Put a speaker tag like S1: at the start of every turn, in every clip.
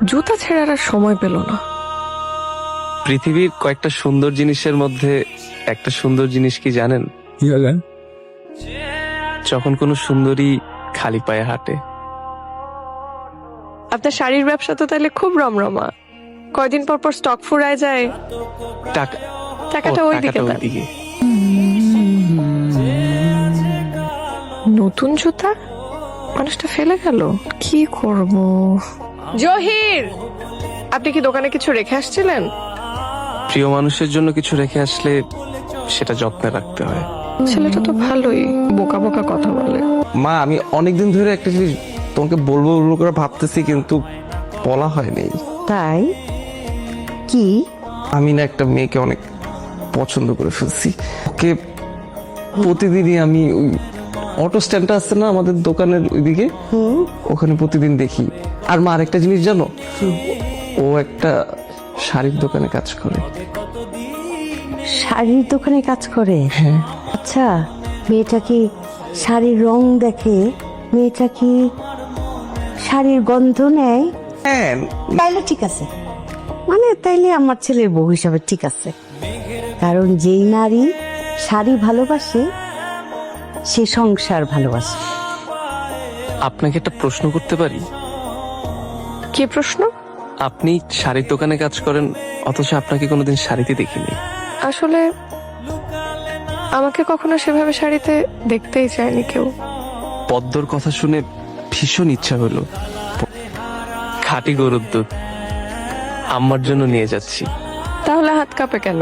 S1: জুতা ছেঁড়ার আর সময় পেল না।
S2: পৃথিবীর কয়েকটা সুন্দর জিনিসের মধ্যে একটা সুন্দর জিনিস কি জানেন?
S3: কি বলেন?
S2: যখন কোনো সুন্দরী খালি পায়ে হাঁটে।
S1: আপনার শাড়ির ব্যবসা তো তাহলে খুব রমরমা। কয়দিন পর পর স্টক ফুরায় যায়।
S2: টাকা
S1: টাকাটা
S2: ও,
S1: ওইদিকে
S2: টাকাটা
S1: দেন।
S2: ওইদিকে।
S1: নতুন জুতা মানুষটা ফেলে গেল, কি করব? জহির, আপনি কি দোকানে কিছু রেখে আসছিলেন?
S2: প্রিয় মানুষের জন্য কিছু রেখে আসলে সেটা যত্নে রাখতে হয়।
S1: ছেলেটা তো ভালোই, বোকা বোকা কথা বলে।
S2: মা, আমি অনেকদিন ধরে একটা জিনিস তোমাকে বলবো বলবো করে ভাবতেছি, কিন্তু বলা হয়নি।
S4: তাই কি?
S2: আমি না একটা মেয়েকে অনেক পছন্দ করে ফেলছি। ওকে প্রতিদিনই আমি ওই অটো স্ট্যান্ডটা আছে না আমাদের দোকানের ওইদিকে, ওখানে প্রতিদিন দেখি। আর মা, আরেকটা জিনিস জানো, ও একটা শাড়ির দোকানে কাজ করে।
S4: শাড়ির দোকানে কাজ করে?
S2: হ্যাঁ।
S4: আচ্ছা, মেয়েটা কি শাড়ির রং দেখে? মেয়েটা কি শাড়ির গন্ধ নেয়?
S2: হ্যাঁ,
S4: তাইলে ঠিক আছে, মানে তাইলে আমার ছেলের বউ হিসাবে ঠিক আছে। কারণ যেই নারী শাড়ি ভালোবাসে সে সংসার ভালোবাসে।
S2: আপনাকে একটা প্রশ্ন করতে পারি?
S1: কি প্রশ্ন?
S2: আপনি শাড়ির দোকানে কাজ করেন, অথচ আপনাকে কোনোদিন শাড়িতে দেখিনি।
S1: আসলে আমাকে কখনো সেভাবে শাড়িতে দেখতেই চায়নি কেউ।
S2: পদ্মর কথা শুনে ভীষণ ইচ্ছা হলো। খাঁটি গরুর দুধ আম্মার জন্য নিয়ে যাচ্ছি।
S1: তাহলে হাত কাঁপে কেন?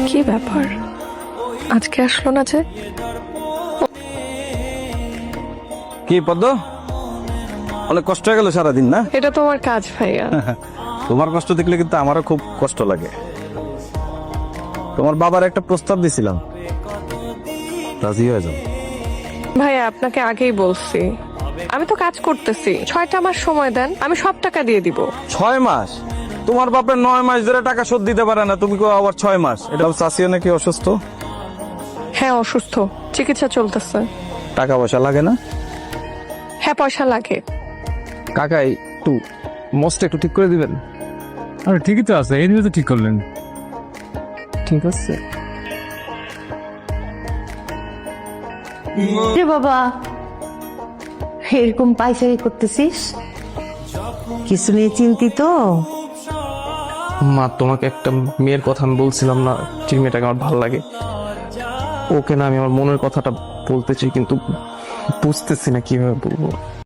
S1: কি ব্যাপার, আজকে আসলো না যে?
S3: কি পদ্ম, অনেক কষ্ট হয়ে গেল সারাদিন না?
S1: এটা তোমার কাজ ভাইয়া।
S3: তোমার কষ্ট দেখলে কিন্তু আমারও খুব কষ্ট লাগে। তোমার বাবার একটা প্রস্তাব দিছিলাম, রাজি হয়ে যাও।
S1: ভাইয়া আপনাকে আগেই বলছি, আমি তো কাজ করতেছি। 6টা মাস সময় দেন, আমি সব টাকা দিয়ে দিব।
S3: 6 মাস? তোমার বাপের 9 মাস ধরে টাকা শোধ দিতে পারে না, তুমি কো আবার 6 মাস? এটা চাষিও নাকি অসুস্থ?
S1: হ্যাঁ অসুস্থ, চিকিৎসা চলতেছে।
S3: টাকা পয়সা লাগে না?
S1: হ্যাঁ পয়সা লাগে।
S2: কাকা, একটু মোস্ট একটু ঠিক করে দিবেন।
S5: আরে ঠিকই তো আছে, এই নিয়ে তো ঠিক করলেন।
S2: ঠিক আছে।
S4: রে বাবা, এরকম পাইচারি করতেছিস? কিছু নিয়ে চিন্তিত?
S2: মা, তোমাকে একটা মেয়ের কথা আমি বলছিলাম না, যে মেয়েটাকে আমার ভালো লাগে। ওকে না আমি আমার মনের কথাটা বলতে চাই, কিন্তু বুঝতেছি না কিভাবে বলবো।